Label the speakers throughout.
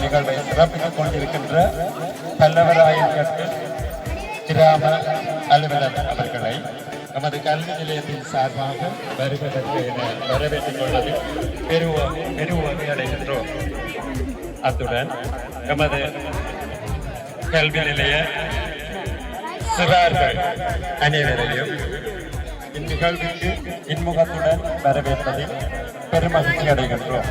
Speaker 1: நிகழ்வை சிறப்பித்துக் கொண்டிருக்கின்ற பல்லவராயன் கிராம அலுவலர் அவர்களை நமது கல்வி நிலையத்தின் சார்பாக வருவதற்கு என வரவேற்றுக் கொள்வது பெருவகை அடைகின்றோம். அத்துடன் நமது கல்வி நிலைய சிறார்கள் அனைவரையும் இந்நிகழ்வுக்கு இன்முகத்துடன் வரவேற்பதில் பெருமகிழ்ச்சி அடைகின்றோம்.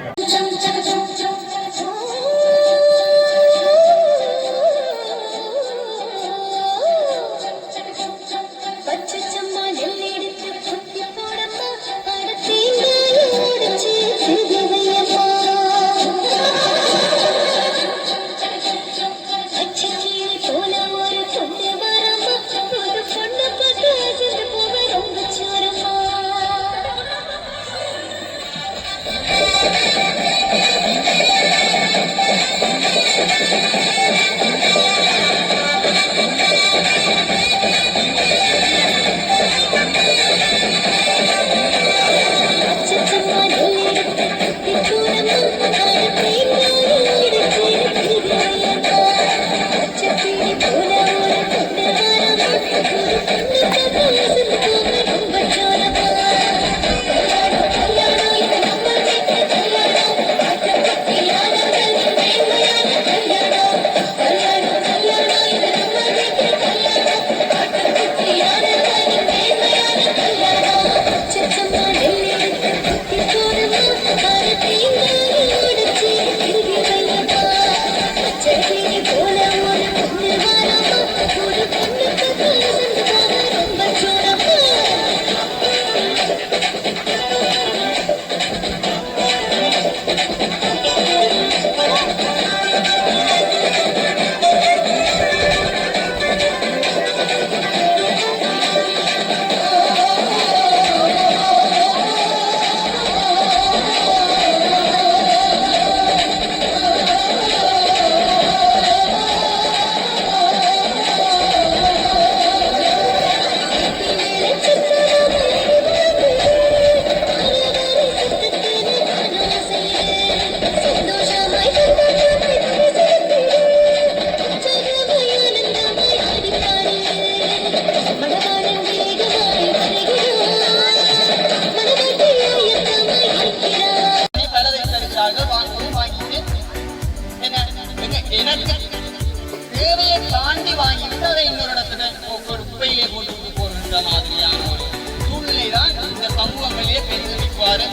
Speaker 1: தேவையை தாண்டி வாங்கிட்டு அதை இன்னொரு இடத்துல குப்பையிலே போட்டு போகின்ற மாதிரியான ஒரு சூழ்நிலை தான் இந்த சமூகங்களிலே பெரிதுமிக்குவாறு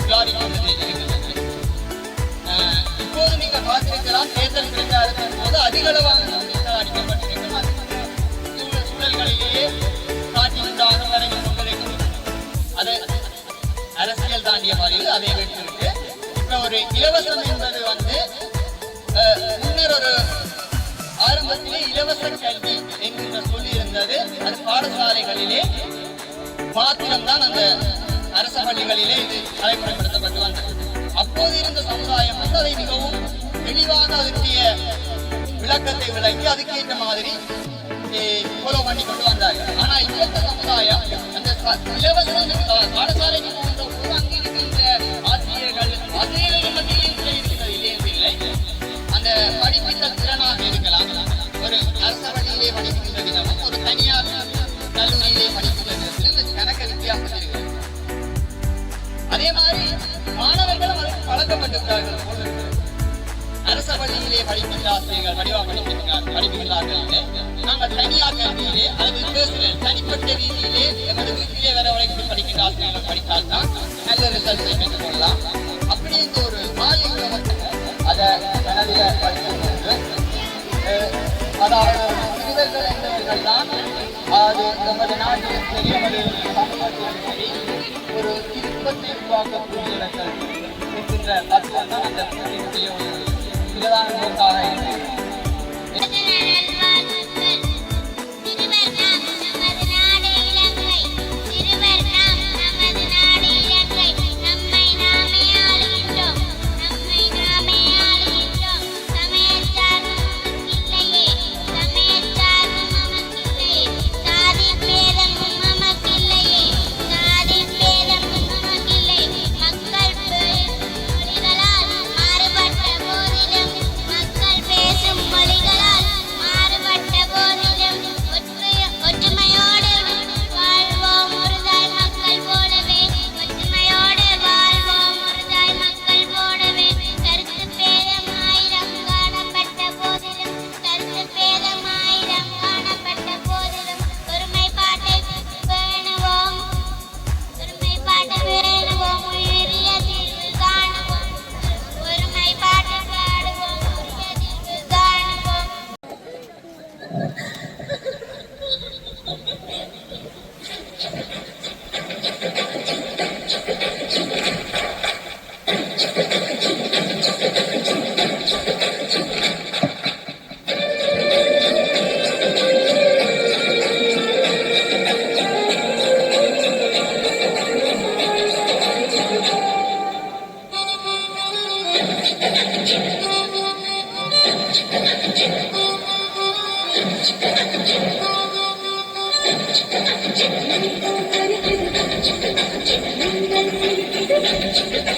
Speaker 1: விவாதிக்கப்பட்டிருக்கிறது. இப்போது நீங்கள் பார்த்திருக்கலாம், தேர்தல் பிரச்சாரத்தின் போது அதிக அளவான நோட்டீஸ்கள் அடிக்கப்பட்டிருக்கிறது. தாண்டிய மாதிரி அதை விட்டுவிட்டு இப்ப ஒரு இலவசம் என்பது வந்து முன்னர் ஒரு ஆரம்பத்திலே இலவச கல்வி என்று சொல்லி இருந்தது. அது பாடசாலைகளிலே மாத்திரம்தான் அந்த அரச பள்ளிகளிலே இது நடைமுறைப்படுத்தப்பட்டு வந்தது. அப்போது இருந்த சமுதாயம் வந்து அதை மிகவும் தெளிவாக அதற்குரிய விளக்கத்தை விளக்கி அதுக்கேற்ற மாதிரி ஃபாலோ பண்ணி கொண்டு வந்தார்கள். ஆனா இப்ப சமுதாயம் அந்த இலவச பாடசாலைக்கு போன்ற போது அங்கே இருக்கின்ற ஆசிரியர்கள் ஆசிரியர்கள் மத்தியிலே இருக்கிறது இல்லை அந்த படிப்பித்த திறனாக இருக்கலாம். ஒரு அரச பள்ளியிலே படிக்கின்ற விதமும் ஒரு தனியார் கல்லூரியிலே படிக்கின்ற விதத்திலும் கணக்க வித்தியாசம் இருக்கிறது. அதே மாதிரி மாணவர்களும் அதற்கு பழக்கப்பட்டிருக்கிறார்கள் போல இருக்கிறது. அரச பள்ளியிலே படிக்கின்ற ஆசிரியர்கள் வடிவா படிக்கிறார்கள். நாங்கள் தனியார் கல்வியிலே அல்லது தனிப்பட்ட ரீதியிலே எமது வீட்டிலே வர வரைக்கும் படிக்கின்ற ஆசிரியர்கள் படித்தால்தான் நல்ல ரிசல்ட்டை பெற்றுக் கொள்ளலாம். அப்படி இந்த ஒரு மாலை அதை மனதில படிக்கும்போது அதாவது சிறுவர்கள் என்பவர்கள் தான் அது நமது நாட்டிலும் சரி நமது சமூகத்திலும் சரி ஒரு திருப்பத்தை உருவாக்கக்கூடியவர்கள் என்கின்ற தத்துவம் தான் அந்த ஒரு பிரதான நோக்காக இருக்கிறது.
Speaker 2: Thank you.